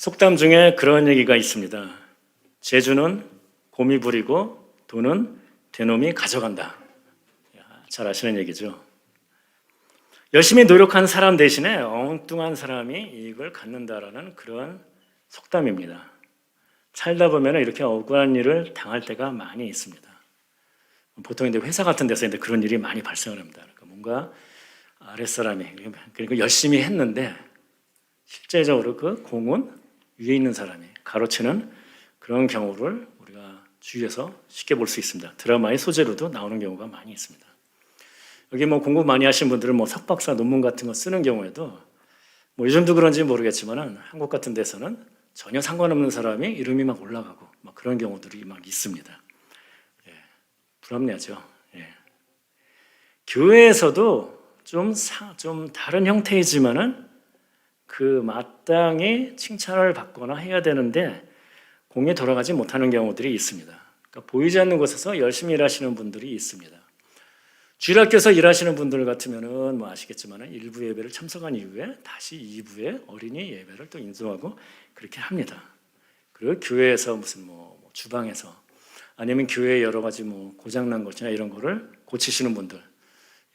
속담 중에 그런 얘기가 있습니다. 재주는 곰이 부리고 돈은 되놈이 가져간다. 잘 아시는 얘기죠. 열심히 노력한 사람 대신에 엉뚱한 사람이 이익을 갖는다라는 그런 속담입니다. 살다 보면 이렇게 억울한 일을 당할 때가 많이 있습니다. 보통 이제 회사 같은 데서 이제 그런 일이 많이 발생을 합니다. 그러니까 뭔가 아랫사람이 그러니까 열심히 했는데 실제적으로 그 공은 위에 있는 사람이 가로채는 그런 경우를 우리가 주위에서 쉽게 볼 수 있습니다. 드라마의 소재로도 나오는 경우가 많이 있습니다. 여기 공부 많이 하신 분들은 석박사 논문 같은 거 쓰는 경우에도 요즘도 그런지 모르겠지만은 한국 같은 데서는 전혀 상관없는 사람이 이름이 막 올라가고 그런 경우들이 막 있습니다. 예, 불합리하죠. 예. 교회에서도 좀 다른 형태이지만은 그 마땅히 칭찬을 받거나 해야 되는데 공이 돌아가지 못하는 경우들이 있습니다. 그러니까 보이지 않는 곳에서 열심히 일하시는 분들이 있습니다. 주일학교에서 일하시는 분들 같으면은 아시겠지만 1부 예배를 참석한 이후에 다시 2부에 어린이 예배를 또 인도하고 그렇게 합니다. 그리고 교회에서 무슨 주방에서 아니면 교회에 여러 가지 고장난 것이나 이런 거를 고치시는 분들,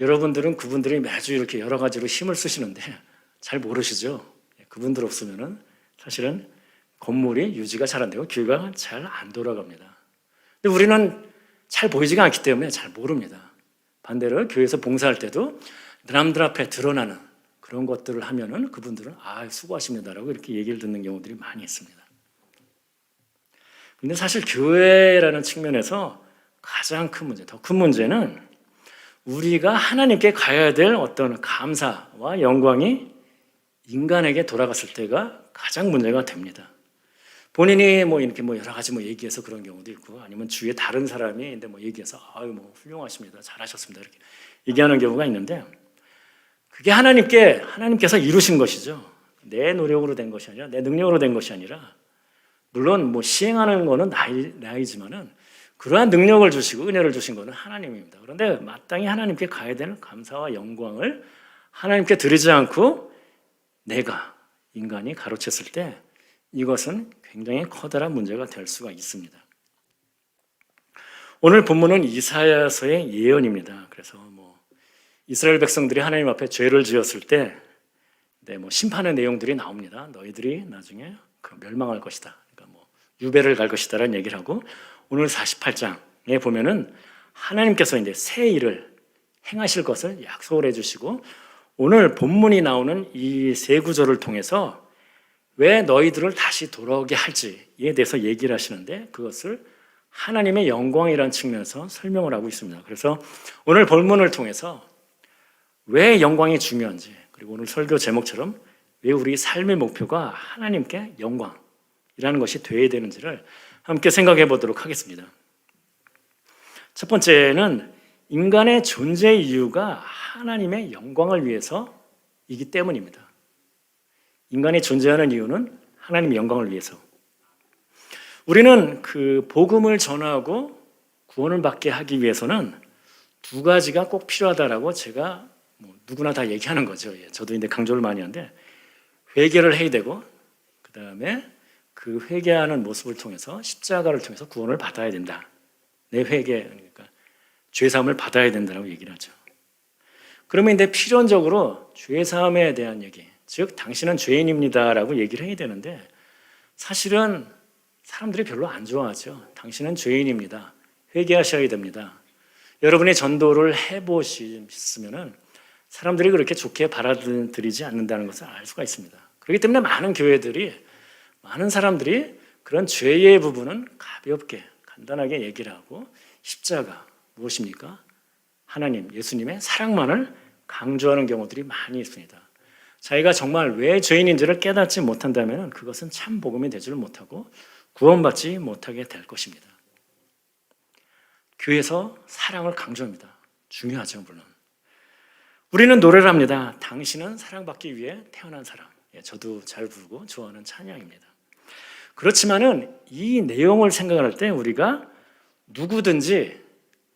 여러분들은 그분들이 매주 이렇게 여러 가지로 힘을 쓰시는데 잘 모르시죠? 그분들 없으면은 사실은 건물이 유지가 잘 안 되고 교회가 잘 안 돌아갑니다. 근데 우리는 잘 보이지가 않기 때문에 잘 모릅니다. 반대로 교회에서 봉사할 때도 남들 앞에 드러나는 그런 것들을 하면은 그분들은 수고하십니다라고 이렇게 얘기를 듣는 경우들이 많이 있습니다. 근데 사실 교회라는 측면에서 가장 큰 문제, 더 큰 문제는 우리가 하나님께 가야 될 어떤 감사와 영광이 인간에게 돌아갔을 때가 가장 문제가 됩니다. 본인이 이렇게 여러 가지 얘기해서 그런 경우도 있고 아니면 주위에 다른 사람이 얘기해서 훌륭하십니다. 잘하셨습니다. 이렇게 얘기하는 경우가 있는데 그게 하나님께서 이루신 것이죠. 내 노력으로 된 것이 아니라 내 능력으로 된 것이 아니라 물론 시행하는 거는 나이지만은 그러한 능력을 주시고 은혜를 주신 것은 하나님입니다. 그런데 마땅히 하나님께 가야 되는 감사와 영광을 하나님께 드리지 않고 내가 인간이 가로챘을 때 이것은 굉장히 커다란 문제가 될 수가 있습니다. 오늘 본문은 이사야서의 예언입니다. 그래서 이스라엘 백성들이 하나님 앞에 죄를 지었을 때 심판의 내용들이 나옵니다. 너희들이 나중에 멸망할 것이다. 그러니까 유배를 갈 것이다라는 얘기를 하고 오늘 48장에 보면은 하나님께서 이제 새 일을 행하실 것을 약속을 해주시고 오늘 본문이 나오는 이 세 구절을 통해서 왜 너희들을 다시 돌아오게 할지에 대해서 얘기를 하시는데 그것을 하나님의 영광이라는 측면에서 설명을 하고 있습니다. 그래서 오늘 본문을 통해서 왜 영광이 중요한지 그리고 오늘 설교 제목처럼 왜 우리 삶의 목표가 하나님께 영광이라는 것이 되어야 되는지를 함께 생각해 보도록 하겠습니다. 첫 번째는 인간의 존재 이유가 하나님의 영광을 위해서이기 때문입니다. 인간이 존재하는 이유는 하나님의 영광을 위해서. 우리는 그 복음을 전하고 구원을 받게 하기 위해서는 두 가지가 꼭 필요하다라고 제가 누구나 다 얘기하는 거죠. 저도 이제 강조를 많이 하는데 회개를 해야 되고 그 다음에 그 회개하는 모습을 통해서 십자가를 통해서 구원을 받아야 된다. 내 회개, 그러니까 죄사함을 받아야 된다고 얘기를 하죠. 그러면 이제 필연적으로 죄사함에 대한 얘기, 즉 당신은 죄인입니다라고 얘기를 해야 되는데 사실은 사람들이 별로 안 좋아하죠. 당신은 죄인입니다. 회개하셔야 됩니다. 여러분이 전도를 해보셨으면 사람들이 그렇게 좋게 받아들이지 않는다는 것을 알 수가 있습니다. 그렇기 때문에 많은 사람들이 그런 죄의 부분은 가볍게 간단하게 얘기를 하고 십자가 무엇입니까? 하나님, 예수님의 사랑만을 강조하는 경우들이 많이 있습니다. 자기가 정말 왜 죄인인지를 깨닫지 못한다면 그것은 참 복음이 되지를 못하고 구원받지 못하게 될 것입니다. 교회에서 사랑을 강조합니다. 중요하죠, 물론. 우리는 노래를 합니다. 당신은 사랑받기 위해 태어난 사람. 저도 잘 부르고 좋아하는 찬양입니다. 그렇지만은 이 내용을 생각할 때 우리가 누구든지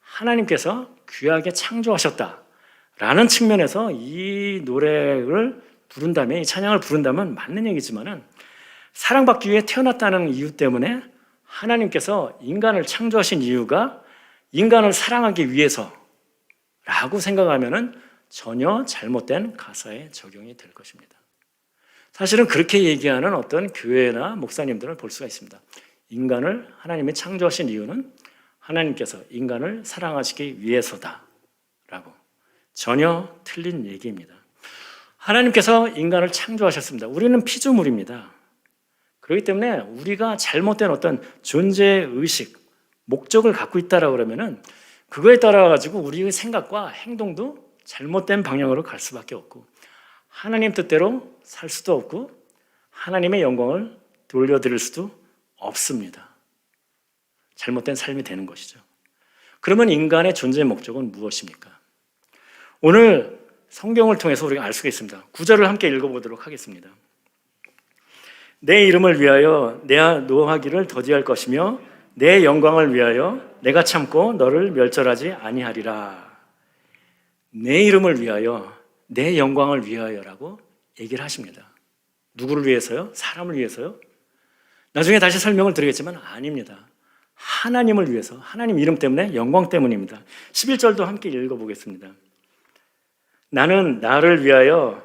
하나님께서 귀하게 창조하셨다라는 측면에서 이 노래를 부른다면, 이 찬양을 부른다면 맞는 얘기지만은 사랑받기 위해 태어났다는 이유 때문에 하나님께서 인간을 창조하신 이유가 인간을 사랑하기 위해서라고 생각하면 전혀 잘못된 가사에 적용이 될 것입니다. 사실은 그렇게 얘기하는 어떤 교회나 목사님들을 볼 수가 있습니다. 인간을 하나님이 창조하신 이유는 하나님께서 인간을 사랑하시기 위해서다 라고. 전혀 틀린 얘기입니다. 하나님께서 인간을 창조하셨습니다. 우리는 피조물입니다. 그렇기 때문에 우리가 잘못된 어떤 존재의식, 목적을 갖고 있다라고 그러면은 그거에 따라 가지고 우리의 생각과 행동도 잘못된 방향으로 갈 수밖에 없고 하나님 뜻대로 살 수도 없고 하나님의 영광을 돌려드릴 수도 없습니다. 잘못된 삶이 되는 것이죠. 그러면 인간의 존재의 목적은 무엇입니까? 오늘 성경을 통해서 우리가 알 수가 있습니다. 구절을 함께 읽어보도록 하겠습니다. 내 이름을 위하여 내가 노하기를 더디할 것이며 내 영광을 위하여 내가 참고 너를 멸절하지 아니하리라. 내 이름을 위하여 내 영광을 위하여라고 얘기를 하십니다. 누구를 위해서요? 사람을 위해서요? 나중에 다시 설명을 드리겠지만 아닙니다. 하나님을 위해서, 하나님 이름 때문에, 영광 때문입니다. 11절도 함께 읽어보겠습니다. 나는 나를 위하여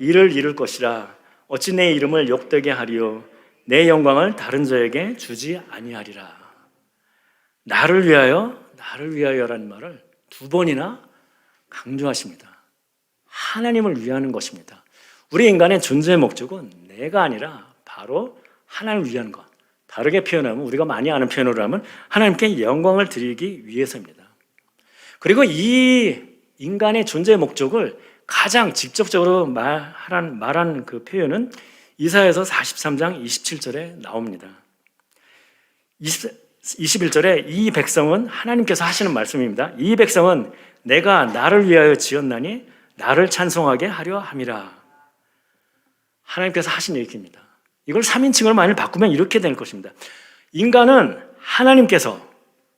일을 이룰 것이라. 어찌 내 이름을 욕되게 하리요 내 영광을 다른 자에게 주지 아니하리라. 나를 위하여라는 말을 두 번이나 강조하십니다. 하나님을 위하는 것입니다. 우리 인간의 존재의 목적은 내가 아니라 바로 하나님을 위하는 것. 다르게 표현하면, 우리가 많이 아는 표현으로 하면 하나님께 영광을 드리기 위해서입니다. 그리고 이 인간의 존재의 목적을 가장 직접적으로 말한 그 표현은 이사야서 43장 27절에 나옵니다. 21절에 이 백성은 하나님께서 하시는 말씀입니다. 이 백성은 내가 나를 위하여 지었나니 나를 찬송하게 하려 함이라. 하나님께서 하신 얘기입니다. 이걸 3인칭으로 만일 바꾸면 이렇게 될 것입니다. 인간은 하나님께서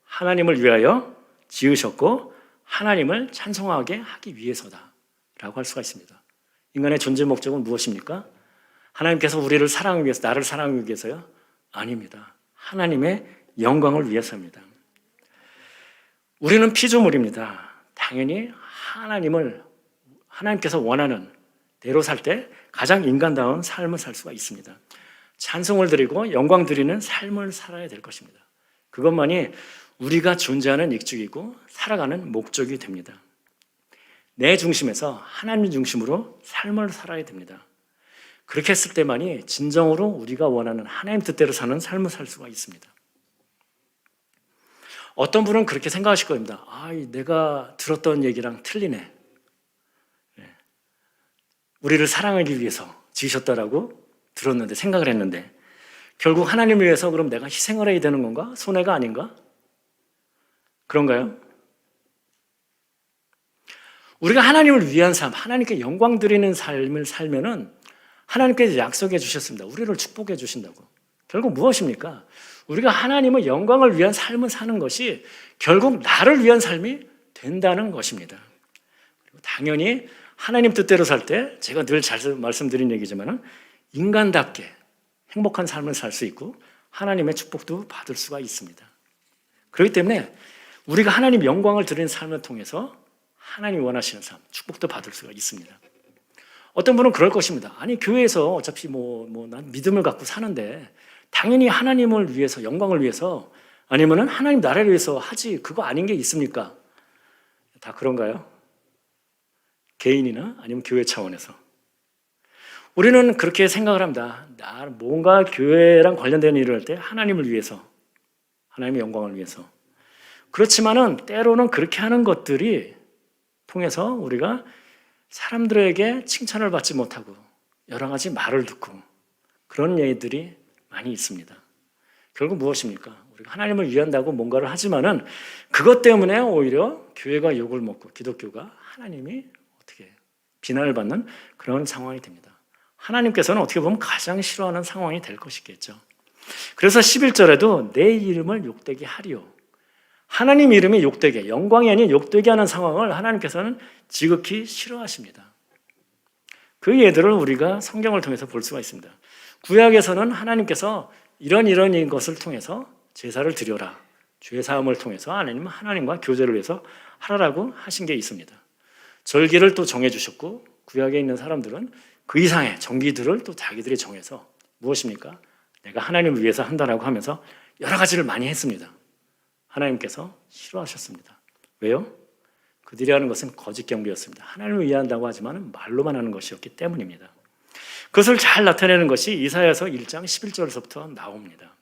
하나님을 위하여 지으셨고 하나님을 찬송하게 하기 위해서다 라고 할 수가 있습니다. 인간의 존재 목적은 무엇입니까? 하나님께서 우리를 사랑하기 위해서, 나를 사랑하기 위해서요? 아닙니다. 하나님의 영광을 위해서입니다. 우리는 피조물입니다. 당연히 하나님께서 원하는 대로 살 때 가장 인간다운 삶을 살 수가 있습니다. 찬송을 드리고 영광 드리는 삶을 살아야 될 것입니다. 그것만이 우리가 존재하는 익죽이고 살아가는 목적이 됩니다. 내 중심에서 하나님 중심으로 삶을 살아야 됩니다. 그렇게 했을 때만이 진정으로 우리가 원하는 하나님 뜻대로 사는 삶을 살 수가 있습니다. 어떤 분은 그렇게 생각하실 겁니다. 내가 들었던 얘기랑 틀리네. 우리를 사랑하기 위해서 지으셨다라고 들었는데, 생각을 했는데 결국 하나님을 위해서 그럼 내가 희생을 해야 되는 건가? 손해가 아닌가? 그런가요? 우리가 하나님을 위한 삶, 하나님께 영광 드리는 삶을 살면은 하나님께서 약속해 주셨습니다. 우리를 축복해 주신다고. 결국 무엇입니까? 우리가 하나님의 영광을 위한 삶을 사는 것이 결국 나를 위한 삶이 된다는 것입니다. 그리고 당연히 하나님 뜻대로 살 때 제가 늘 잘 말씀드린 얘기지만 인간답게 행복한 삶을 살 수 있고 하나님의 축복도 받을 수가 있습니다. 그렇기 때문에 우리가 하나님 영광을 드리는 삶을 통해서 하나님이 원하시는 삶, 축복도 받을 수가 있습니다. 어떤 분은 그럴 것입니다. 아니, 교회에서 어차피 난 믿음을 갖고 사는데 당연히 하나님을 위해서, 영광을 위해서, 아니면은 하나님 나라를 위해서 하지, 그거 아닌 게 있습니까? 다 그런가요? 개인이나 아니면 교회 차원에서. 우리는 그렇게 생각을 합니다. 뭔가 교회랑 관련된 일을 할 때 하나님을 위해서, 하나님의 영광을 위해서. 그렇지만은 때로는 그렇게 하는 것들이 통해서 우리가 사람들에게 칭찬을 받지 못하고 여러 가지 말을 듣고 그런 예들이 많이 있습니다. 결국 무엇입니까? 우리가 하나님을 위한다고 뭔가를 하지만은 그것 때문에 오히려 교회가 욕을 먹고 기독교가 하나님이 어떻게 비난을 받는 그런 상황이 됩니다. 하나님께서는 어떻게 보면 가장 싫어하는 상황이 될 것이겠죠. 그래서 11절에도 내 이름을 욕되게 하리요. 하나님 이름이 욕되게, 영광이 아닌 욕되게 하는 상황을 하나님께서는 지극히 싫어하십니다. 그 예들을 우리가 성경을 통해서 볼 수가 있습니다. 구약에서는 하나님께서 이런 것을 통해서 제사를 드려라, 죄 사함을 통해서 아니면 하나님과 교제를 위해서 하라라고 하신 게 있습니다. 절기를 또 정해주셨고, 구약에 있는 사람들은 그 이상의 정기들을 또 자기들이 정해서 무엇입니까? 내가 하나님을 위해서 한다라고 하면서 여러 가지를 많이 했습니다. 하나님께서 싫어하셨습니다. 왜요? 그들이 하는 것은 거짓 경배였습니다. 하나님을 위한다고 하지만 말로만 하는 것이었기 때문입니다. 그것을 잘 나타내는 것이 이사야서 1장 11절에서부터 나옵니다.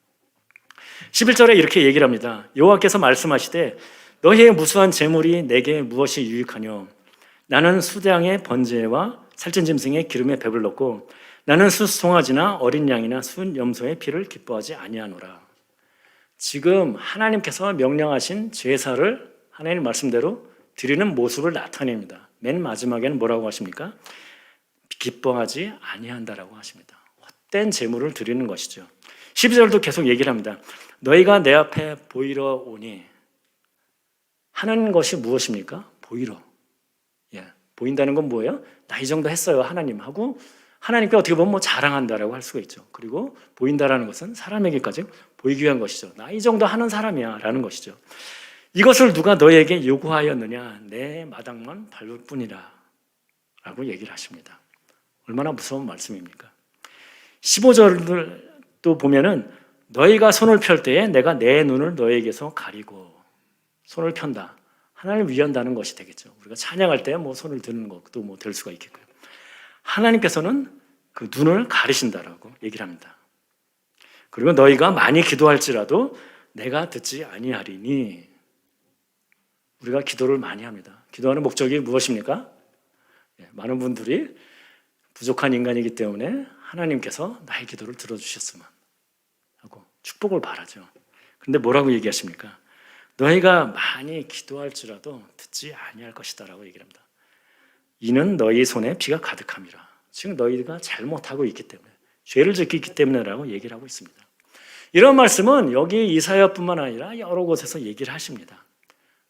11절에 이렇게 얘기를 합니다. 여호와께서 말씀하시되 너희의 무수한 재물이 내게 무엇이 유익하뇨? 나는 수량의 번제와 살찐 짐승의 기름에 배불렀고 나는 수송아지나 어린 양이나 순 염소의 피를 기뻐하지 아니하노라. 지금 하나님께서 명령하신 제사를 하나님 말씀대로 드리는 모습을 나타냅니다. 맨 마지막에는 뭐라고 하십니까? 기뻐하지 아니한다라고 하십니다. 헛된 제물을 드리는 것이죠. 12절도 계속 얘기를 합니다. 너희가 내 앞에 보이러 오니 하는 것이 무엇입니까? 보이러. 보인다는 건 뭐예요? 나 이 정도 했어요 하나님 하고 하나님께 어떻게 보면 뭐 자랑한다라고 할 수가 있죠. 그리고 보인다라는 것은 사람에게까지 보이기 위한 것이죠. 나 이 정도 하는 사람이야 라는 것이죠. 이것을 누가 너에게 요구하였느냐? 내 마당만 밟을 뿐이라 라고 얘기를 하십니다. 얼마나 무서운 말씀입니까? 15절을 또 보면은 너희가 손을 펼 때에 내가 내 눈을 너에게서 가리고 손을 편다. 하나님을 위한다는 것이 되겠죠. 우리가 찬양할 때 뭐 손을 드는 것도 뭐 될 수가 있겠고요. 하나님께서는 그 눈을 가리신다라고 얘기를 합니다. 그리고 너희가 많이 기도할지라도 내가 듣지 아니하리니. 우리가 기도를 많이 합니다. 기도하는 목적이 무엇입니까? 많은 분들이 부족한 인간이기 때문에 하나님께서 나의 기도를 들어주셨으면 하고 축복을 바라죠. 그런데 뭐라고 얘기하십니까? 너희가 많이 기도할지라도 듣지 아니할 것이다 라고 얘기를 합니다. 이는 너희 손에 피가 가득함이라. 지금 너희가 잘못하고 있기 때문에, 죄를 짓기 때문에 라고 얘기를 하고 있습니다. 이런 말씀은 여기 이사야뿐만 아니라 여러 곳에서 얘기를 하십니다.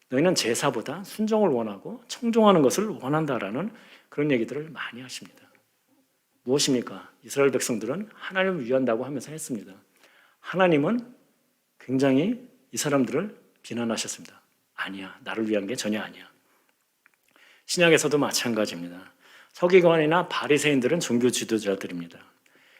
너희는 제사보다 순종을 원하고 청종하는 것을 원한다라는 그런 얘기들을 많이 하십니다. 무엇입니까? 이스라엘 백성들은 하나님을 위한다고 하면서 했습니다. 하나님은 굉장히 이 사람들을 비난하셨습니다. 아니야, 나를 위한 게 전혀 아니야. 신약에서도 마찬가지입니다. 서기관이나 바리새인들은 종교 지도자들입니다.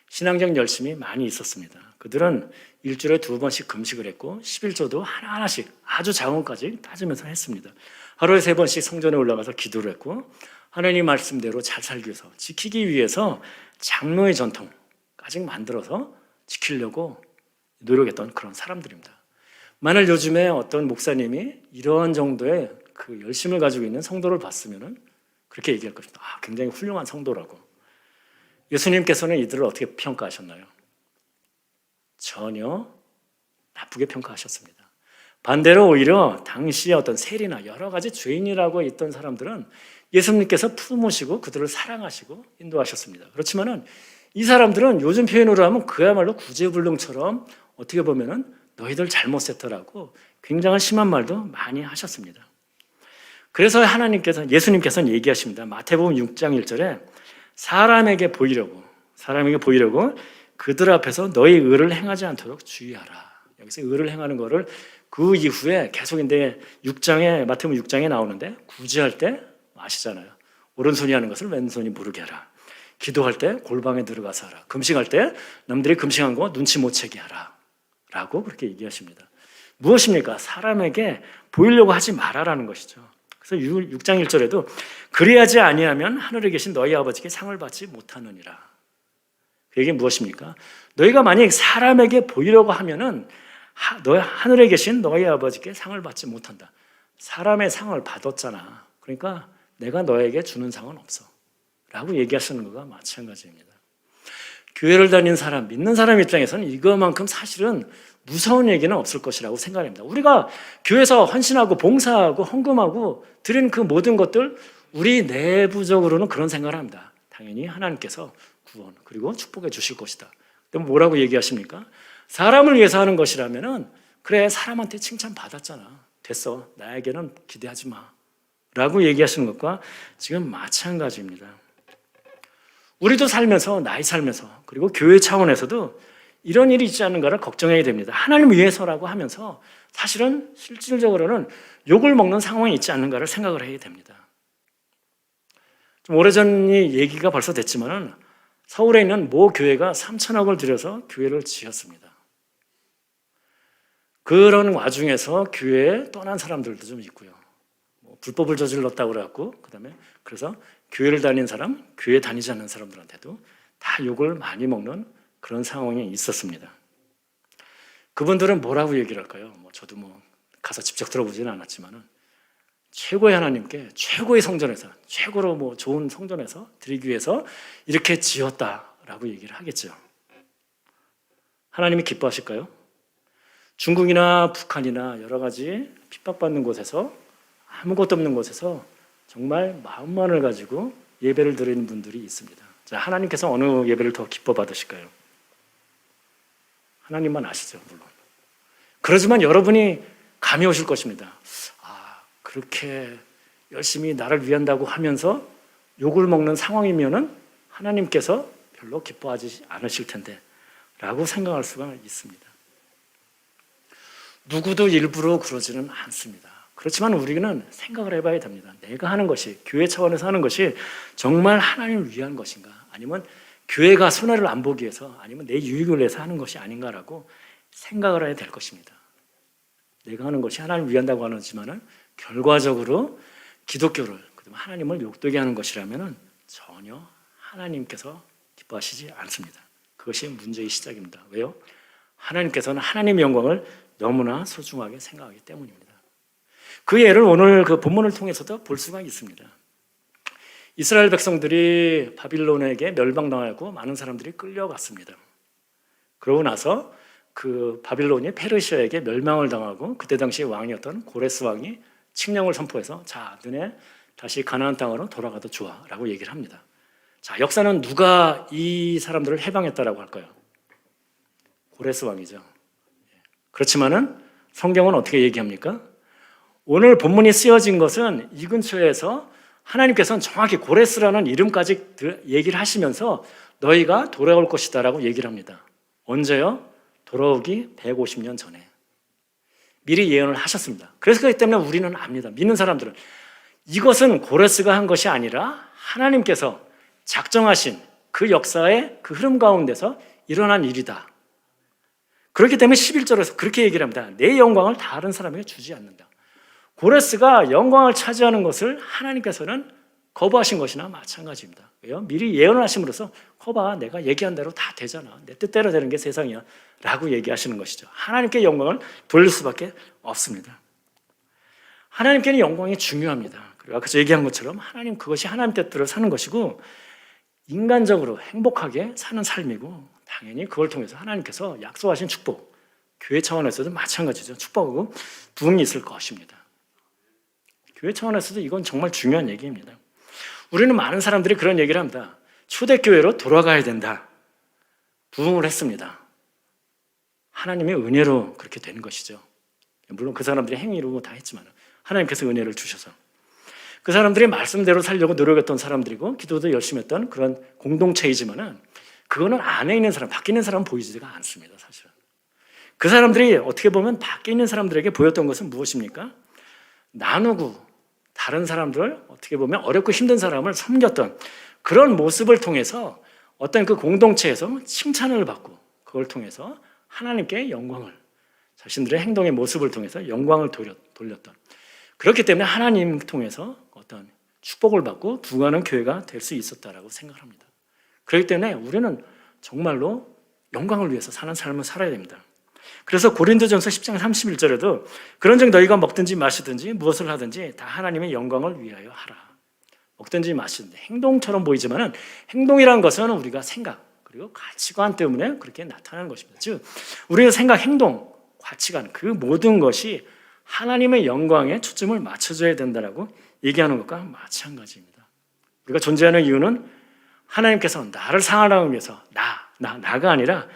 신앙적 열심이 많이 있었습니다. 그들은 일주일에 2번씩 금식을 했고 11조도 하나하나씩 아주 작은 것까지 따지면서 했습니다. 하루에 3번씩 성전에 올라가서 기도를 했고 하나님 말씀대로 잘 살기 위해서, 지키기 위해서 장로의 전통까지 만들어서 지키려고 노력했던 그런 사람들입니다. 만일 요즘에 어떤 목사님이 이런 정도의 그 열심을 가지고 있는 성도를 봤으면 그렇게 얘기할 것입니다. 굉장히 훌륭한 성도라고. 예수님께서는 이들을 어떻게 평가하셨나요? 전혀 나쁘게 평가하셨습니다. 반대로 오히려 당시의 어떤 세리나 여러 가지 죄인이라고 있던 사람들은 예수님께서 품으시고 그들을 사랑하시고 인도하셨습니다. 그렇지만은 이 사람들은 요즘 표현으로 하면 그야말로 구제불능처럼 어떻게 보면은 너희들 잘못했더라고 굉장히 심한 말도 많이 하셨습니다. 그래서 예수님께서는 얘기하십니다. 마태복음 6장 1절에 사람에게 보이려고 그들 앞에서 너희 의를 행하지 않도록 주의하라. 여기서 의를 행하는 거를 그 이후에 계속인데 마태복음 6장에 나오는데 구제할 때 아시잖아요. 오른손이 하는 것을 왼손이 모르게 하라. 기도할 때 골방에 들어가서 하라. 금식할 때 남들이 금식한 거 눈치 못 채게 하라. 라고 그렇게 얘기하십니다. 무엇입니까? 사람에게 보이려고 하지 말아라는 것이죠. 그래서 6장 1절에도 그리하지 아니하면 하늘에 계신 너희 아버지께 상을 받지 못하느니라. 그 얘기는 무엇입니까? 너희가 만약 사람에게 보이려고 하면은 하늘에 계신 너희 아버지께 상을 받지 못한다. 사람의 상을 받았잖아. 그러니까 내가 너에게 주는 상은 없어. 라고 얘기하시는 것과 마찬가지입니다. 교회를 다니는 사람, 믿는 사람 입장에서는 이거만큼 사실은 무서운 얘기는 없을 것이라고 생각합니다. 우리가 교회에서 헌신하고 봉사하고 헌금하고 드리는 그 모든 것들 우리 내부적으로는 그런 생각을 합니다. 당연히 하나님께서 구원 그리고 축복해 주실 것이다. 그럼 뭐라고 얘기하십니까? 사람을 위해서 하는 것이라면은 그래 사람한테 칭찬 받았잖아. 됐어. 나에게는 기대하지 마. 라고 얘기하시는 것과 지금 마찬가지입니다. 우리도 살면서, 나이 살면서, 그리고 교회 차원에서도 이런 일이 있지 않은가를 걱정해야 됩니다. 하나님 위해서라고 하면서 사실은 실질적으로는 욕을 먹는 상황이 있지 않는가를 생각을 해야 됩니다. 좀 오래전이 얘기가 벌써 됐지만은 서울에 있는 모 교회가 3천억을 들여서 교회를 지었습니다. 그런 와중에서 교회에 떠난 사람들도 좀 있고요. 불법을 저질렀다고 그래갖고 그다음에 그래서 교회를 다니는 사람, 교회 다니지 않는 사람들한테도 다 욕을 많이 먹는 그런 상황이 있었습니다. 그분들은 뭐라고 얘기를 할까요? 저도 가서 직접 들어보지는 않았지만은 최고의 하나님께 최고의 성전에서 최고로 좋은 성전에서 드리기 위해서 이렇게 지었다라고 얘기를 하겠죠. 하나님이 기뻐하실까요? 중국이나 북한이나 여러 가지 핍박받는 곳에서 아무것도 없는 곳에서 정말 마음만을 가지고 예배를 드리는 분들이 있습니다. 자, 하나님께서 어느 예배를 더 기뻐 받으실까요? 하나님만 아시죠, 물론. 그러지만 여러분이 감이 오실 것입니다. 그렇게 열심히 나를 위한다고 하면서 욕을 먹는 상황이면은 하나님께서 별로 기뻐하지 않으실 텐데 라고 생각할 수가 있습니다. 누구도 일부러 그러지는 않습니다. 그렇지만 우리는 생각을 해봐야 됩니다. 내가 하는 것이, 교회 차원에서 하는 것이 정말 하나님을 위한 것인가, 아니면 교회가 손해를 안 보기 위해서, 아니면 내 유익을 위해서 하는 것이 아닌가라고 생각을 해야 될 것입니다. 내가 하는 것이 하나님을 위한다고 하지만은 결과적으로 기독교를, 하나님을 욕되게 하는 것이라면 전혀 하나님께서 기뻐하시지 않습니다. 그것이 문제의 시작입니다. 왜요? 하나님께서는 하나님의 영광을 너무나 소중하게 생각하기 때문입니다. 그 예를 오늘 그 본문을 통해서도 볼 수가 있습니다. 이스라엘 백성들이 바빌론에게 멸망당하고 많은 사람들이 끌려갔습니다. 그러고 나서 그 바빌론이 페르시아에게 멸망을 당하고 그때 당시 왕이었던 고레스 왕이 칙령을 선포해서 자, 너네 다시 가나안 땅으로 돌아가도 좋아 라고 얘기를 합니다. 자, 역사는 누가 이 사람들을 해방했다라고 할까요? 고레스 왕이죠. 그렇지만은 성경은 어떻게 얘기합니까? 오늘 본문이 쓰여진 것은 이 근처에서 하나님께서는 정확히 고레스라는 이름까지 얘기를 하시면서 너희가 돌아올 것이다 라고 얘기를 합니다. 언제요? 돌아오기 150년 전에 미리 예언을 하셨습니다. 그래서 그렇기 때문에 우리는 압니다. 믿는 사람들은 이것은 고레스가 한 것이 아니라 하나님께서 작정하신 그 역사의 그 흐름 가운데서 일어난 일이다. 그렇기 때문에 11절에서 그렇게 얘기를 합니다. 내 영광을 다른 사람에게 주지 않는다. 고레스가 영광을 차지하는 것을 하나님께서는 거부하신 것이나 마찬가지입니다. 왜요? 미리 예언을 하심으로써 거봐, 내가 얘기한 대로 다 되잖아. 내 뜻대로 되는 게 세상이야 라고 얘기하시는 것이죠. 하나님께 영광을 돌릴 수밖에 없습니다. 하나님께는 영광이 중요합니다. 그리고 아까 얘기한 것처럼 하나님, 그것이 하나님 뜻대로 사는 것이고 인간적으로 행복하게 사는 삶이고 당연히 그걸 통해서 하나님께서 약속하신 축복, 교회 차원에서도 마찬가지죠. 축복하고 부흥이 있을 것입니다. 교회 차원에서도 이건 정말 중요한 얘기입니다. 우리는 많은 사람들이 그런 얘기를 합니다. 초대교회로 돌아가야 된다. 부흥을 했습니다. 하나님의 은혜로 그렇게 되는 것이죠. 물론 그 사람들이 행위로 다 했지만 하나님께서 은혜를 주셔서 그 사람들이 말씀대로 살려고 노력했던 사람들이고 기도도 열심히 했던 그런 공동체이지만은 그거는 안에 있는 사람, 밖에 있는 사람은 보이지가 않습니다. 사실은 그 사람들이 어떻게 보면 밖에 있는 사람들에게 보였던 것은 무엇입니까? 나누고 다른 사람들을 어떻게 보면 어렵고 힘든 사람을 섬겼던 그런 모습을 통해서 어떤 그 공동체에서 칭찬을 받고 그걸 통해서 하나님께 영광을, 자신들의 행동의 모습을 통해서 영광을 돌렸던, 그렇기 때문에 하나님 통해서 어떤 축복을 받고 부흥하는 교회가 될 수 있었다라고 생각합니다. 그렇기 때문에 우리는 정말로 영광을 위해서 사는 삶을 살아야 됩니다. 그래서 고린도전서 10장 31절에도 그런즉 너희가 먹든지 마시든지 무엇을 하든지 다 하나님의 영광을 위하여 하라. 먹든지 마시든지 행동처럼 보이지만 행동이라는 것은 우리가 생각 그리고 가치관 때문에 그렇게 나타나는 것입니다. 즉 우리의 생각, 행동, 가치관 그 모든 것이 하나님의 영광에 초점을 맞춰줘야 된다라고 얘기하는 것과 마찬가지입니다. 우리가 존재하는 이유는 하나님께서 나를 상하기 위해서 나가 아니라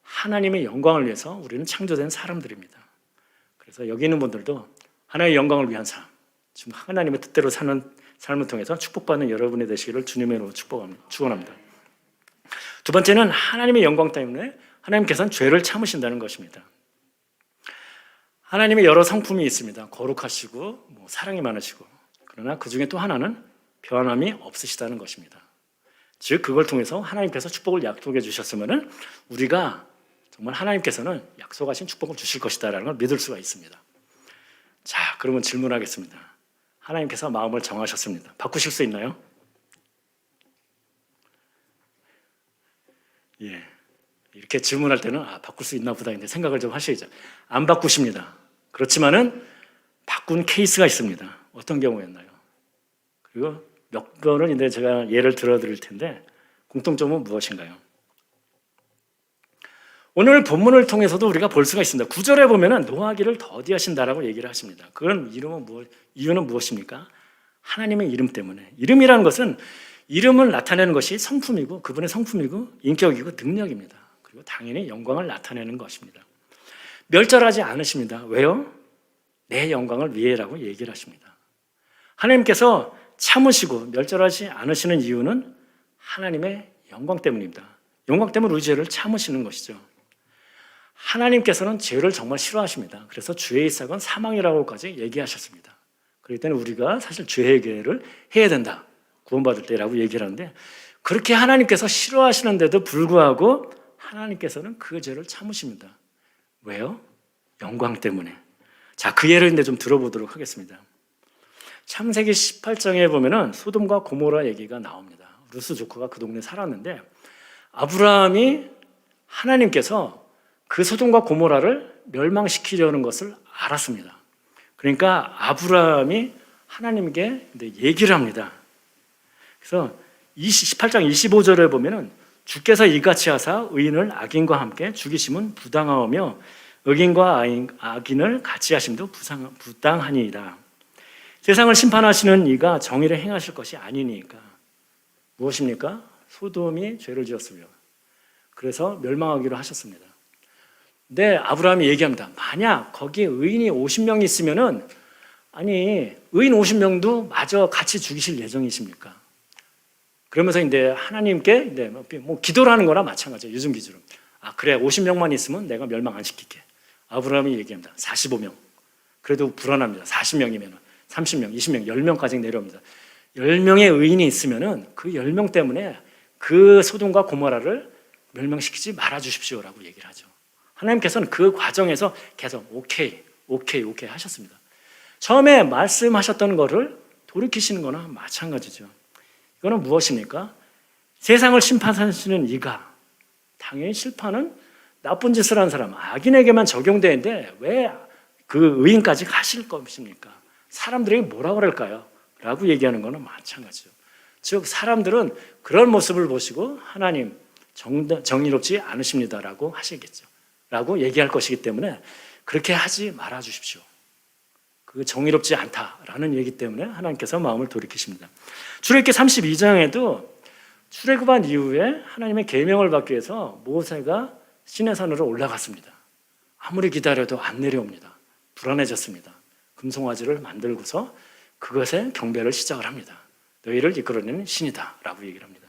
하나님의 영광을 위해서 우리는 창조된 사람들입니다. 그래서 여기 있는 분들도 하나님의 영광을 위한 삶, 지금 하나님의 뜻대로 사는 삶을 통해서 축복받는 여러분이 되시기를 주님의 이름으로 축원합니다. 두 번째는 하나님의 영광 때문에 하나님께서는 죄를 참으신다는 것입니다. 하나님의 여러 성품이 있습니다. 거룩하시고 사랑이 많으시고, 그러나 그 중에 또 하나는 변함이 없으시다는 것입니다. 즉 그걸 통해서 하나님께서 축복을 약속해 주셨으면 우리가 정말 하나님께서는 약속하신 축복을 주실 것이다라는 걸 믿을 수가 있습니다. 자, 그러면 질문하겠습니다. 하나님께서 마음을 정하셨습니다. 바꾸실 수 있나요? 예, 이렇게 질문할 때는 바꿀 수 있나 보다 생각을 좀 하셔야죠. 안 바꾸십니다. 그렇지만은 바꾼 케이스가 있습니다. 어떤 경우였나요? 그리고 몇 번을 이제 제가 예를 들어 드릴 텐데 공통점은 무엇인가요? 오늘 본문을 통해서도 우리가 볼 수가 있습니다. 9절에 보면은 노하기를 더디하신다라고 얘기를 하십니다. 그건 이유는 무엇입니까? 하나님의 이름 때문에. 이름이라는 것은 이름을 나타내는 것이 성품이고, 그분의 성품이고 인격이고 능력입니다. 그리고 당연히 영광을 나타내는 것입니다. 멸절하지 않으십니다. 왜요? 내 영광을 위해라고 얘기를 하십니다. 하나님께서 참으시고 멸절하지 않으시는 이유는 하나님의 영광 때문입니다. 영광 때문에 우리 죄를 참으시는 것이죠. 하나님께서는 죄를 정말 싫어하십니다. 그래서 죄의 삭은 사망이라고까지 얘기하셨습니다. 그렇기 때문에 우리가 사실 죄 해결을 해야 된다, 구원받을 때라고 얘기를 하는데, 그렇게 하나님께서 싫어하시는데도 불구하고 하나님께서는 그 죄를 참으십니다. 왜요? 영광 때문에. 자, 그 예를 이제 좀 들어보도록 하겠습니다. 창세기 18장에 보면은 소돔과 고모라 얘기가 나옵니다. 루스 조카가 그 동네에 살았는데, 아브라함이 하나님께서 그 소돔과 고모라를 멸망시키려는 것을 알았습니다. 그러니까 아브라함이 하나님께 얘기를 합니다. 그래서 18장 25절에 보면은 주께서 이같이 하사 의인을 악인과 함께 죽이심은 부당하오며 의인과 악인을 같이 하심도 부당하니이다. 세상을 심판하시는 이가 정의를 행하실 것이 아니니까. 무엇입니까? 소돔이 죄를 지었으며 그래서 멸망하기로 하셨습니다. 근데 아브라함이 얘기합니다. 만약 거기에 의인이 50명이 있으면은, 아니 의인 50명도 마저 같이 죽이실 예정이십니까? 그러면서 이제 하나님께 이제 뭐 기도를 하는 거나 마찬가지예요. 요즘 기준으로. 그래 50명만 있으면 내가 멸망 안 시킬게. 아브라함이 얘기합니다. 45명. 그래도 불안합니다. 40명이면 30명, 20명, 10명까지 내려옵니다. 10명의 의인이 있으면은 그 10명 때문에 그 소돔과 고모라를 멸망시키지 말아 주십시오라고 얘기를 하죠. 하나님께서는 그 과정에서 계속 오케이 하셨습니다. 처음에 말씀하셨던 거를 돌이키시는 거나 마찬가지죠. 이거는 무엇입니까? 세상을 심판하시는 이가, 당연히 심판은 나쁜 짓을 한 사람, 악인에게만 적용되는데 왜 그 의인까지 하실 것입니까? 사람들이 뭐라 그럴까요? 라고 얘기하는 거는 마찬가지죠. 즉 사람들은 그런 모습을 보시고 하나님 정의롭지 않으십니다라고 하시겠죠. 라고 얘기할 것이기 때문에 그렇게 하지 말아 주십시오. 그 정의롭지 않다라는 얘기 때문에 하나님께서 마음을 돌이키십니다. 출애굽기 32장에도 출애굽한 이후에 하나님의 계명을 받기 위해서 모세가 시내산으로 올라갔습니다. 아무리 기다려도 안 내려옵니다. 불안해졌습니다. 금송아지를 만들고서 그것에 경배를 시작을 합니다. 너희를 이끌어내는 신이다 라고 얘기를 합니다.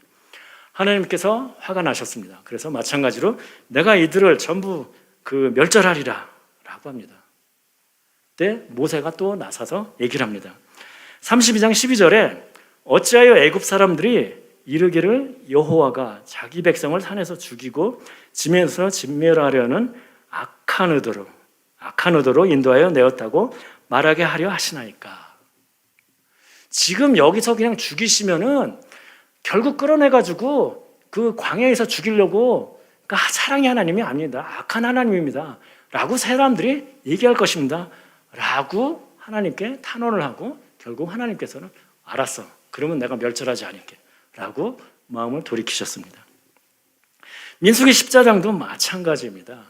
하나님께서 화가 나셨습니다. 그래서 마찬가지로 내가 이들을 전부 멸절하리라 라고 합니다. 그때 모세가 또 나서서 얘기를 합니다. 32장 12절에 어찌하여 애굽 사람들이 이르기를 여호와가 자기 백성을 산에서 죽이고 짐에서 진멸하려는 악한 의도로 인도하여 내었다고 말하게 하려 하시나이까. 지금 여기서 그냥 죽이시면은 결국 끌어내가지고 그 광야에서 죽이려고, 그러니까 사랑의 하나님이 아닙니다. 악한 하나님입니다. 라고 사람들이 얘기할 것입니다. 라고 하나님께 탄원을 하고 결국 하나님께서는 알았어. 그러면 내가 멸절하지 않을게. 라고 마음을 돌이키셨습니다. 민수기 14장도 마찬가지입니다.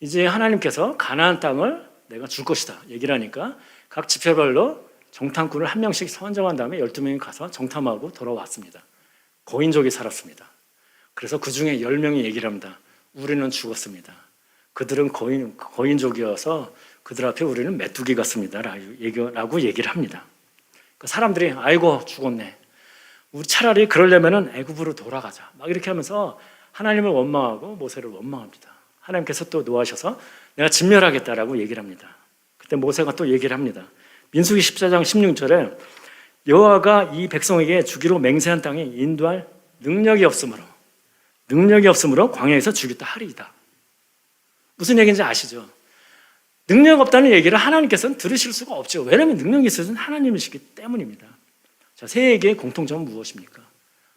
이제 하나님께서 가나안 땅을 내가 줄 것이다 얘기를 하니까 각 지파별로 정탐꾼을 한 명씩 선정한 다음에 12명이 가서 정탐하고 돌아왔습니다. 거인족이 살았습니다. 그래서 그 중에 10명이 얘기를 합니다. 우리는 죽었습니다. 그들은 거인족이어서 그들 앞에 우리는 메뚜기 같습니다. 라고 얘기를 합니다. 그 사람들이 아이고 죽었네. 우리 차라리 그러려면은 애굽으로 돌아가자. 막 이렇게 하면서 하나님을 원망하고 모세를 원망합니다. 하나님께서 또 노하셔서 내가 진멸하겠다라고 얘기를 합니다. 그때 모세가 또 얘기를 합니다. 민수기 14장 16절에 여호와가 이 백성에게 주기로 맹세한 땅에 인도할 능력이 없으므로 광야에서 죽였다 하리이다. 무슨 얘기인지 아시죠? 능력 없다는 얘기를 하나님께서는 들으실 수가 없죠. 왜냐하면 능력이 있으신 하나님이시기 때문입니다. 자, 세계의 공통점은 무엇입니까?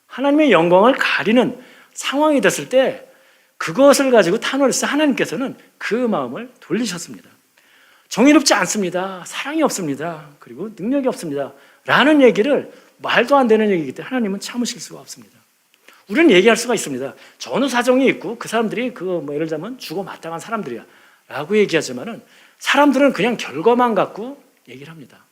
하나님의 영광을 가리는 상황이 됐을 때 그것을 가지고 탄원했을 때 하나님께서는 그 마음을 돌리셨습니다. 정의롭지 않습니다. 사랑이 없습니다. 그리고 능력이 없습니다. 라는 얘기를 말도 안 되는 얘기이기 때문에 하나님은 참으실 수가 없습니다. 우리는 얘기할 수가 있습니다. 전후 사정이 있고 그 사람들이 예를 들자면 죽어 마땅한 사람들이야 라고 얘기하지만은 사람들은 그냥 결과만 갖고 얘기를 합니다.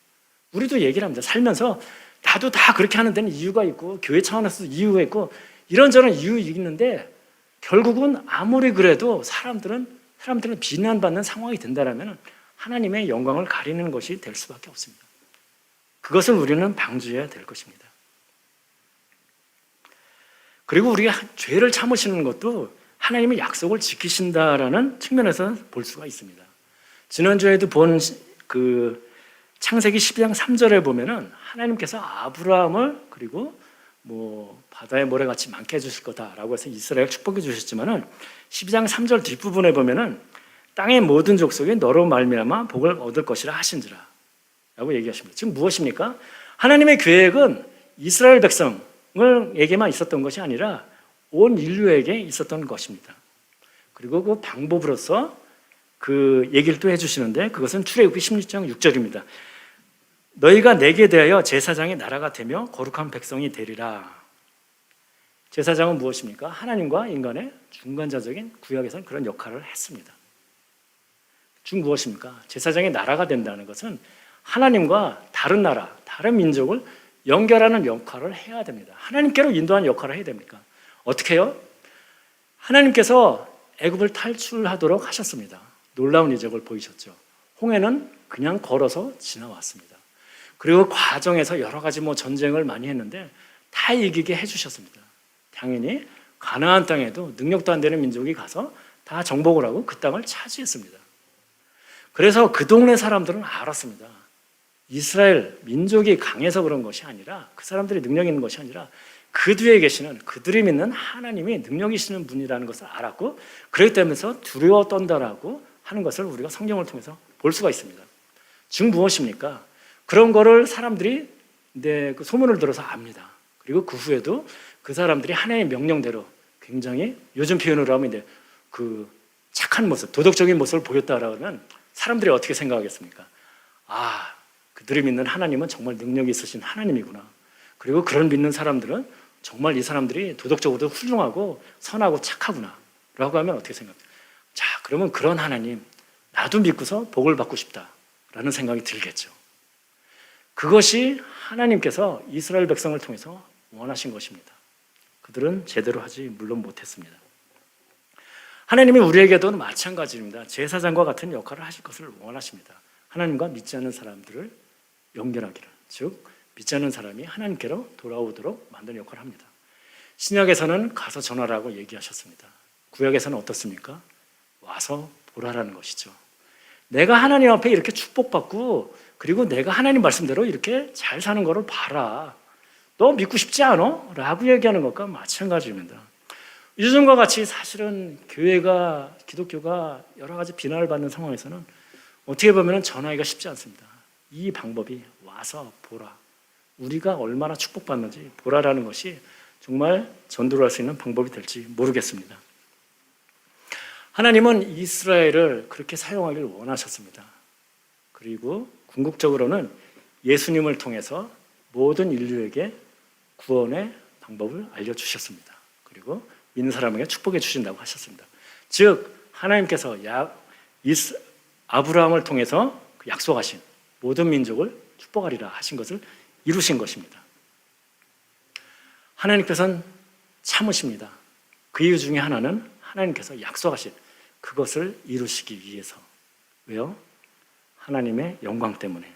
우리도 얘기를 합니다. 살면서 나도 다 그렇게 하는 데는 이유가 있고 교회 차원에서도 이유가 있고 이런저런 이유 있는데 결국은 아무리 그래도 사람들은 비난받는 상황이 된다라면 하나님의 영광을 가리는 것이 될 수밖에 없습니다. 그것을 우리는 방지해야 될 것입니다. 그리고 우리가 죄를 참으시는 것도 하나님의 약속을 지키신다라는 측면에서 볼 수가 있습니다. 지난주에도 본 창세기 12장 3절에 보면은 하나님께서 아브라함을 그리고 바다의 모래같이 많게 해주실 거다라고 해서 이스라엘 축복해 주셨지만은 12장 3절 뒷부분에 보면은 땅의 모든 족속이 너로 말미암아 복을 얻을 것이라 하신지라 라고 얘기하십니다. 지금 무엇입니까? 하나님의 계획은 이스라엘 백성에게만 있었던 것이 아니라 온 인류에게 있었던 것입니다. 그리고 그 방법으로서 그 얘기를 또 해주시는데 그것은 출애굽기 16장 6절입니다. 너희가 내게 대하여 제사장의 나라가 되며 거룩한 백성이 되리라. 제사장은 무엇입니까? 하나님과 인간의 중간자적인 구약에서는 그런 역할을 했습니다. 즉 무엇입니까? 제사장의 나라가 된다는 것은 하나님과 다른 나라, 다른 민족을 연결하는 역할을 해야 됩니다. 하나님께로 인도하는 역할을 해야 됩니까? 어떻게 해요? 하나님께서 애굽을 탈출하도록 하셨습니다. 놀라운 이적을 보이셨죠. 홍해는 그냥 걸어서 지나왔습니다. 그리고 과정에서 여러 가지 전쟁을 많이 했는데 다 이기게 해주셨습니다. 당연히 가나안 땅에도 능력도 안 되는 민족이 가서 다 정복을 하고 그 땅을 차지했습니다. 그래서 그 동네 사람들은 알았습니다. 이스라엘 민족이 강해서 그런 것이 아니라 그 사람들이 능력 있는 것이 아니라 그 뒤에 계시는 그들이 믿는 하나님이 능력 있는 분이라는 것을 알았고 그렇기 때문에 두려워 떤다라고 하는 것을 우리가 성경을 통해서 볼 수가 있습니다. 즉 무엇입니까? 그런 거를 사람들이 그 소문을 들어서 압니다. 그리고 그 후에도 그 사람들이 하나님의 명령대로 굉장히 요즘 표현으로 하면 그 착한 모습, 도덕적인 모습을 보였다라면 사람들이 어떻게 생각하겠습니까? 아, 그들이 믿는 하나님은 정말 능력이 있으신 하나님이구나. 그리고 그런 믿는 사람들은 정말 이 사람들이 도덕적으로도 훌륭하고 선하고 착하구나 라고 하면 어떻게 생각해요? 자, 그러면 그런 하나님 나도 믿고서 복을 받고 싶다라는 생각이 들겠죠. 그것이 하나님께서 이스라엘 백성을 통해서 원하신 것입니다. 그들은 제대로 하지 물론 못했습니다. 하나님이 우리에게도 마찬가지입니다. 제사장과 같은 역할을 하실 것을 원하십니다. 하나님과 믿지 않는 사람들을 연결하기를, 즉 믿지 않는 사람이 하나님께로 돌아오도록 만드는 역할을 합니다. 신약에서는 가서 전하라고 얘기하셨습니다. 구약에서는 어떻습니까? 와서 보라라는 것이죠. 내가 하나님 앞에 이렇게 축복받고 그리고 내가 하나님 말씀대로 이렇게 잘 사는 거를 봐라. 너 믿고 싶지 않아? 라고 얘기하는 것과 마찬가지입니다. 요즘과 같이 사실은 교회가, 기독교가 여러 가지 비난을 받는 상황에서는 어떻게 보면 전하기가 쉽지 않습니다. 이 방법이 와서 보라. 우리가 얼마나 축복받는지 보라라는 것이 정말 전도를 할 수 있는 방법이 될지 모르겠습니다. 하나님은 이스라엘을 그렇게 사용하기를 원하셨습니다. 그리고 궁극적으로는 예수님을 통해서 모든 인류에게 구원의 방법을 알려주셨습니다. 그리고 믿는 사람에게 축복해 주신다고 하셨습니다. 즉 하나님께서 아브라함을 통해서 약속하신 모든 민족을 축복하리라 하신 것을 이루신 것입니다. 하나님께서는 참으십니다. 그 이유 중에 하나는 하나님께서 약속하신 그것을 이루시기 위해서. 왜요? 하나님의 영광 때문에.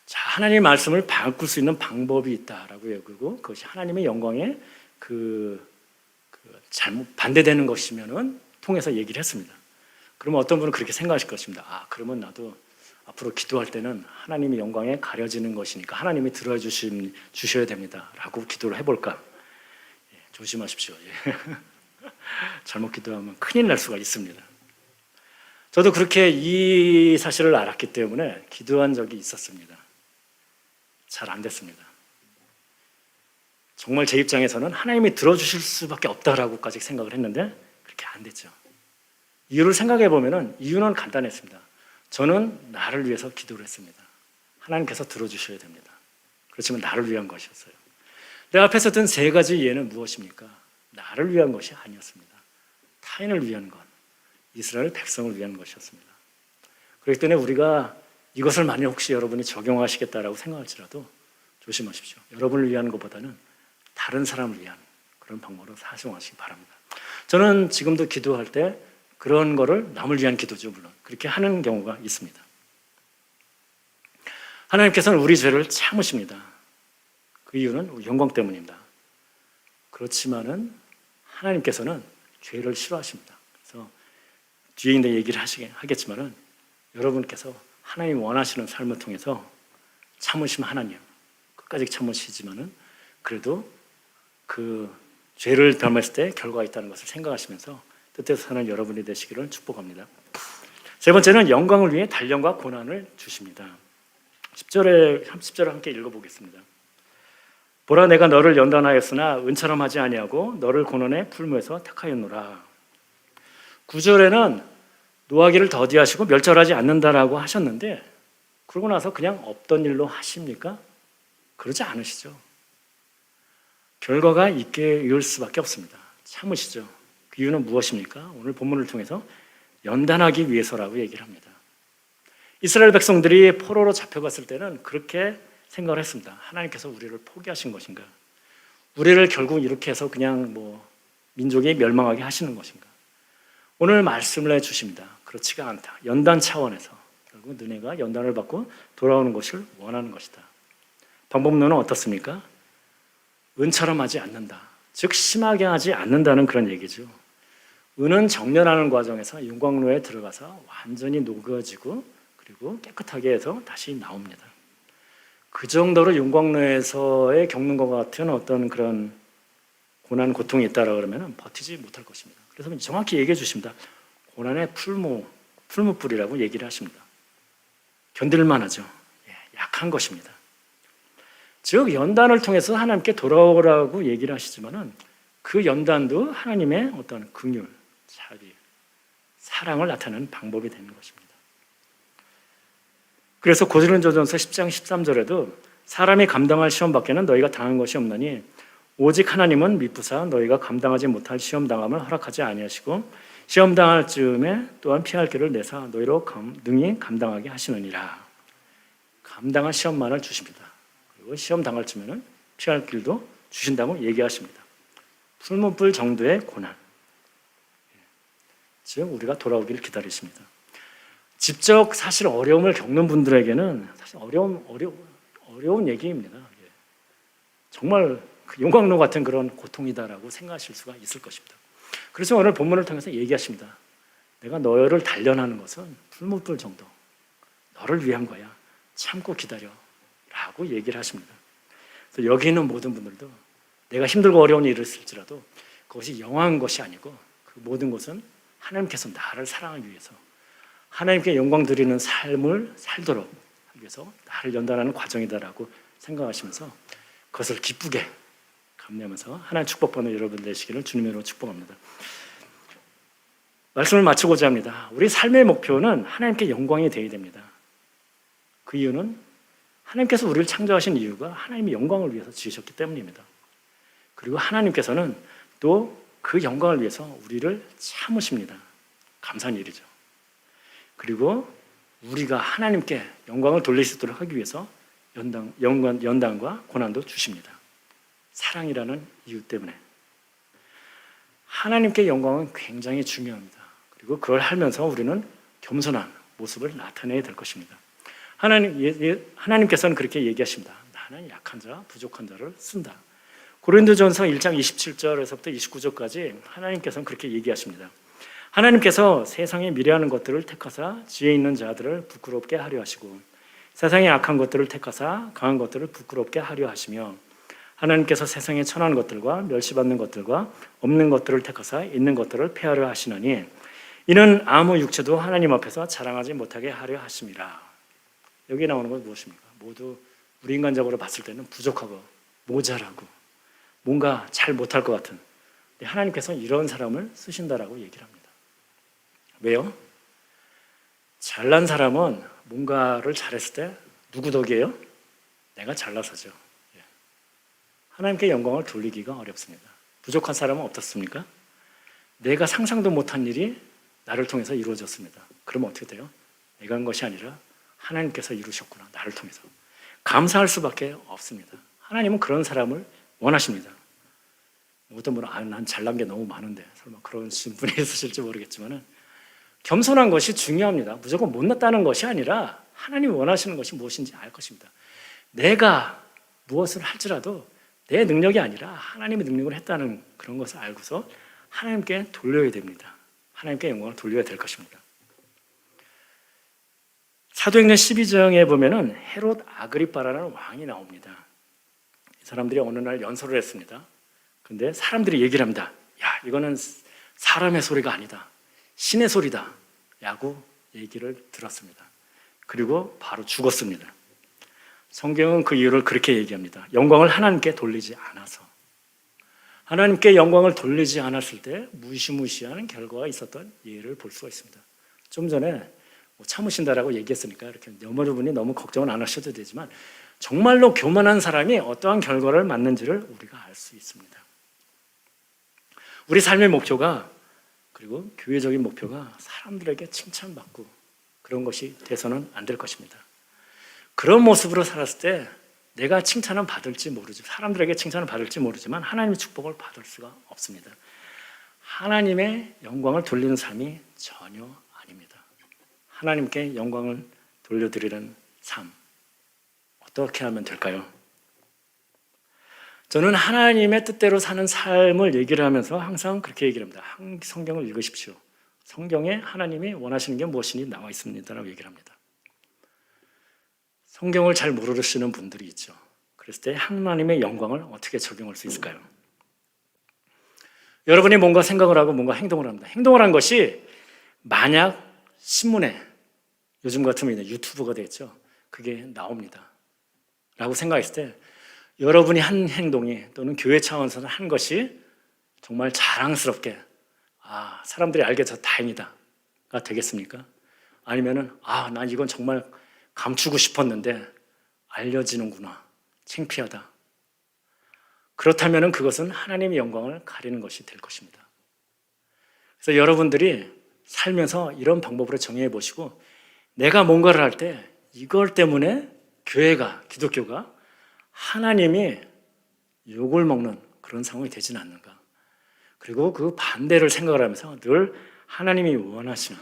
자, 하나님의 말씀을 바꿀 수 있는 방법이 있다라고 여기고 그것이 하나님의 영광의 그 잘못 반대되는 것이면은 통해서 얘기를 했습니다. 그러면 어떤 분은 그렇게 생각하실 것입니다. 그러면 나도 앞으로 기도할 때는 하나님의 영광에 가려지는 것이니까 하나님이 주셔야 됩니다 라고 기도를 해볼까? 조심하십시오. 잘못 기도하면 큰일 날 수가 있습니다. 저도 그렇게 이 사실을 알았기 때문에 기도한 적이 있었습니다. 잘 안 됐습니다. 정말 제 입장에서는 하나님이 들어주실 수밖에 없다라고까지 생각을 했는데 그렇게 안 됐죠. 이유를 생각해 보면 이유는 간단했습니다. 저는 나를 위해서 기도를 했습니다. 하나님께서 들어주셔야 됩니다. 그렇지만 나를 위한 것이었어요. 내 앞에서 든 세 가지 예는 무엇입니까? 나를 위한 것이 아니었습니다. 타인을 위한 것, 이스라엘 백성을 위한 것이었습니다. 그렇기 때문에 우리가 이것을 만약 혹시 여러분이 적용하시겠다라고 생각할지라도 조심하십시오. 여러분을 위한 것보다는 다른 사람을 위한 그런 방법으로 사용하시기 바랍니다. 저는 지금도 기도할 때 그런 거를 남을 위한 기도죠, 물론. 그렇게 하는 경우가 있습니다. 하나님께서는 우리 죄를 참으십니다. 그 이유는 영광 때문입니다. 그렇지만은 하나님께서는 죄를 싫어하십니다. 그래서 뒤에 있는 얘기를 하겠지만은 여러분께서 하나님 원하시는 삶을 통해서 참으신 하나님, 끝까지 참으시지만은 그래도 그 죄를 범했을 때 결과가 있다는 것을 생각하시면서 뜻대로 사는 여러분이 되시기를 축복합니다. 세 번째는 영광을 위해 단련과 고난을 주십니다. 10절을 함께 읽어보겠습니다. 보라, 내가 너를 연단하였으나 은처럼 하지 아니하고 너를 고난의 풀무에서 택하였노라. 9절에는 노하기를 더디하시고 멸절하지 않는다라고 하셨는데 그러고 나서 그냥 없던 일로 하십니까? 그러지 않으시죠. 결과가 있게 이을 수밖에 없습니다. 참으시죠. 그 이유는 무엇입니까? 오늘 본문을 통해서 연단하기 위해서라고 얘기를 합니다. 이스라엘 백성들이 포로로 잡혀갔을 때는 그렇게 생각을 했습니다. 하나님께서 우리를 포기하신 것인가? 우리를 결국 이렇게 해서 그냥 민족이 멸망하게 하시는 것인가? 오늘 말씀을 해주십니다. 그렇지가 않다. 연단 차원에서 결국 너네가 연단을 받고 돌아오는 것을 원하는 것이다. 방법론은 어떻습니까? 은처럼 하지 않는다. 즉 심하게 하지 않는다는 그런 얘기죠. 은은 정련하는 과정에서 윤곽로에 들어가서 완전히 녹아지고 그리고 깨끗하게 해서 다시 나옵니다. 그 정도로 윤곽로에서의 겪는 것 같은 어떤 그런 고난, 고통이 있다라 그러면 버티지 못할 것입니다. 그래서 정확히 얘기해 주십니다. 고난의 풀무불이라고 얘기를 하십니다. 견딜만 하죠. 약한 것입니다. 즉 연단을 통해서 하나님께 돌아오라고 얘기를 하시지만은 그 연단도 하나님의 어떤 긍휼, 자비, 사랑을 나타내는 방법이 되는 것입니다. 그래서 고린도전서 10장 13절에도 사람이 감당할 시험 밖에는 너희가 당한 것이 없나니 오직 하나님은 미쁘사 너희가 감당하지 못할 시험 당함을 허락하지 아니하시고 시험 당할 즈음에 또한 피할 길을 내사 너희로 능히 감당하게 하시느니라. 감당할 시험만을 주십니다. 그리고 시험 당할 즈음에는 피할 길도 주신다고 얘기하십니다. 풀무불 정도의 고난, 즉 우리가 돌아오기를 기다리십니다. 직접 사실 어려움을 겪는 분들에게는 사실 어려운 얘기입니다. 정말 용광로 같은 그런 고통이다라고 생각하실 수가 있을 것입니다. 그래서 오늘 본문을 통해서 얘기하십니다. 내가 너를 단련하는 것은 풀무불 정도, 너를 위한 거야. 참고 기다려 라고 얘기를 하십니다. 그래서 여기 있는 모든 분들도 내가 힘들고 어려운 일을 있을지라도 그것이 영화한 것이 아니고 그 모든 것은 하나님께서 나를 사랑하기 위해서 하나님께 영광 드리는 삶을 살도록 하기 위해서 나를 연단하는 과정이다라고 생각하시면서 그것을 기쁘게 감내하면서 하나님 축복받는 여러분 되시기를 주님으로 축복합니다. 말씀을 마치고자 합니다. 우리 삶의 목표는 하나님께 영광이 되어야 됩니다. 그 이유는 하나님께서 우리를 창조하신 이유가 하나님의 영광을 위해서 지으셨기 때문입니다. 그리고 하나님께서는 또 그 영광을 위해서 우리를 참으십니다. 감사한 일이죠. 그리고 우리가 하나님께 영광을 돌릴 수 있도록 하기 위해서 연단과 고난도 주십니다. 사랑이라는 이유 때문에. 하나님께 영광은 굉장히 중요합니다. 그리고 그걸 하면서 우리는 겸손한 모습을 나타내야 될 것입니다. 하나님께서는 그렇게 얘기하십니다. 나는 약한 자, 부족한 자를 쓴다. 고린도전서 1장 27절에서부터 29절까지 하나님께서는 그렇게 얘기하십니다. 하나님께서 세상에 미래하는 것들을 택하사 지혜 있는 자들을 부끄럽게 하려 하시고 세상에 악한 것들을 택하사 강한 것들을 부끄럽게 하려 하시며 하나님께서 세상에 천한 것들과 멸시받는 것들과 없는 것들을 택하사 있는 것들을 폐하려 하시나니 이는 아무 육체도 하나님 앞에서 자랑하지 못하게 하려 하심이라. 여기 나오는 건 무엇입니까? 모두 우리 인간적으로 봤을 때는 부족하고 모자라고 뭔가 잘 못할 것 같은, 하나님께서는 이런 사람을 쓰신다라고 얘기를 합니다. 왜요? 잘난 사람은 뭔가를 잘했을 때 누구 덕이에요? 내가 잘나서죠. 하나님께 영광을 돌리기가 어렵습니다. 부족한 사람은 어떻습니까? 내가 상상도 못한 일이 나를 통해서 이루어졌습니다. 그러면 어떻게 돼요? 내가 한 것이 아니라 하나님께서 이루셨구나, 나를 통해서. 감사할 수밖에 없습니다. 하나님은 그런 사람을 원하십니다. 어떤 분은 난 잘난 게 너무 많은데, 설마 그런 분이 있으실지 모르겠지만 겸손한 것이 중요합니다. 무조건 못났다는 것이 아니라 하나님이 원하시는 것이 무엇인지 알 것입니다. 내가 무엇을 할지라도 내 능력이 아니라 하나님의 능력을 했다는 그런 것을 알고서 하나님께 돌려야 됩니다. 하나님께 영광을 돌려야 될 것입니다. 사도행전 12장에 보면은 헤롯 아그리빠라는 왕이 나옵니다. 이 사람들이 어느 날 연설을 했습니다. 근데 사람들이 얘기를 합니다. 야, 이거는 사람의 소리가 아니다, 신의 소리다 라고 얘기를 들었습니다. 그리고 바로 죽었습니다. 성경은 그 이유를 그렇게 얘기합니다. 영광을 하나님께 돌리지 않아서. 하나님께 영광을 돌리지 않았을 때 무시무시한 결과가 있었던 예를 볼 수가 있습니다. 좀 전에 참으신다라고 얘기했으니까 이렇게 여러분이 너무 걱정은 안 하셔도 되지만 정말로 교만한 사람이 어떠한 결과를 맞는지를 우리가 알 수 있습니다. 우리 삶의 목표가, 그리고 교회적인 목표가 사람들에게 칭찬받고 그런 것이 돼서는 안 될 것입니다. 그런 모습으로 살았을 때 내가 칭찬은 받을지 모르지, 사람들에게 칭찬을 받을지 모르지만 하나님의 축복을 받을 수가 없습니다. 하나님의 영광을 돌리는 삶이 전혀 아닙니다. 하나님께 영광을 돌려드리는 삶, 어떻게 하면 될까요? 저는 하나님의 뜻대로 사는 삶을 얘기를 하면서 항상 그렇게 얘기를 합니다. 성경을 읽으십시오. 성경에 하나님이 원하시는 게 무엇인지 나와 있습니다라고 얘기를 합니다. 성경을 잘 모르시는 분들이 있죠. 그랬을 때 하나님의 영광을 어떻게 적용할 수 있을까요? 여러분이 뭔가 생각을 하고 뭔가 행동을 합니다. 행동을 한 것이 만약 신문에, 요즘 같으면 유튜브가 되겠죠, 그게 나옵니다 라고 생각했을 때 여러분이 한 행동이 또는 교회 차원에서 한 것이 정말 자랑스럽게 사람들이 알게 돼서 다행이다가 되겠습니까? 아니면은 난 이건 정말 감추고 싶었는데 알려지는구나, 창피하다. 그렇다면 그것은 하나님의 영광을 가리는 것이 될 것입니다. 그래서 여러분들이 살면서 이런 방법으로 정의해 보시고, 내가 뭔가를 할 때 이걸 때문에 교회가, 기독교가 하나님이 욕을 먹는 그런 상황이 되지는 않는가. 그리고 그 반대를 생각을 하면서 늘 하나님이 원하시는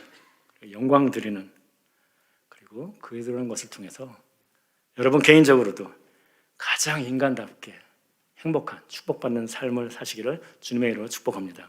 영광 드리는, 그리고 그런 것을 통해서 여러분 개인적으로도 가장 인간답게 행복한 축복받는 삶을 사시기를 주님의 이름으로 축복합니다.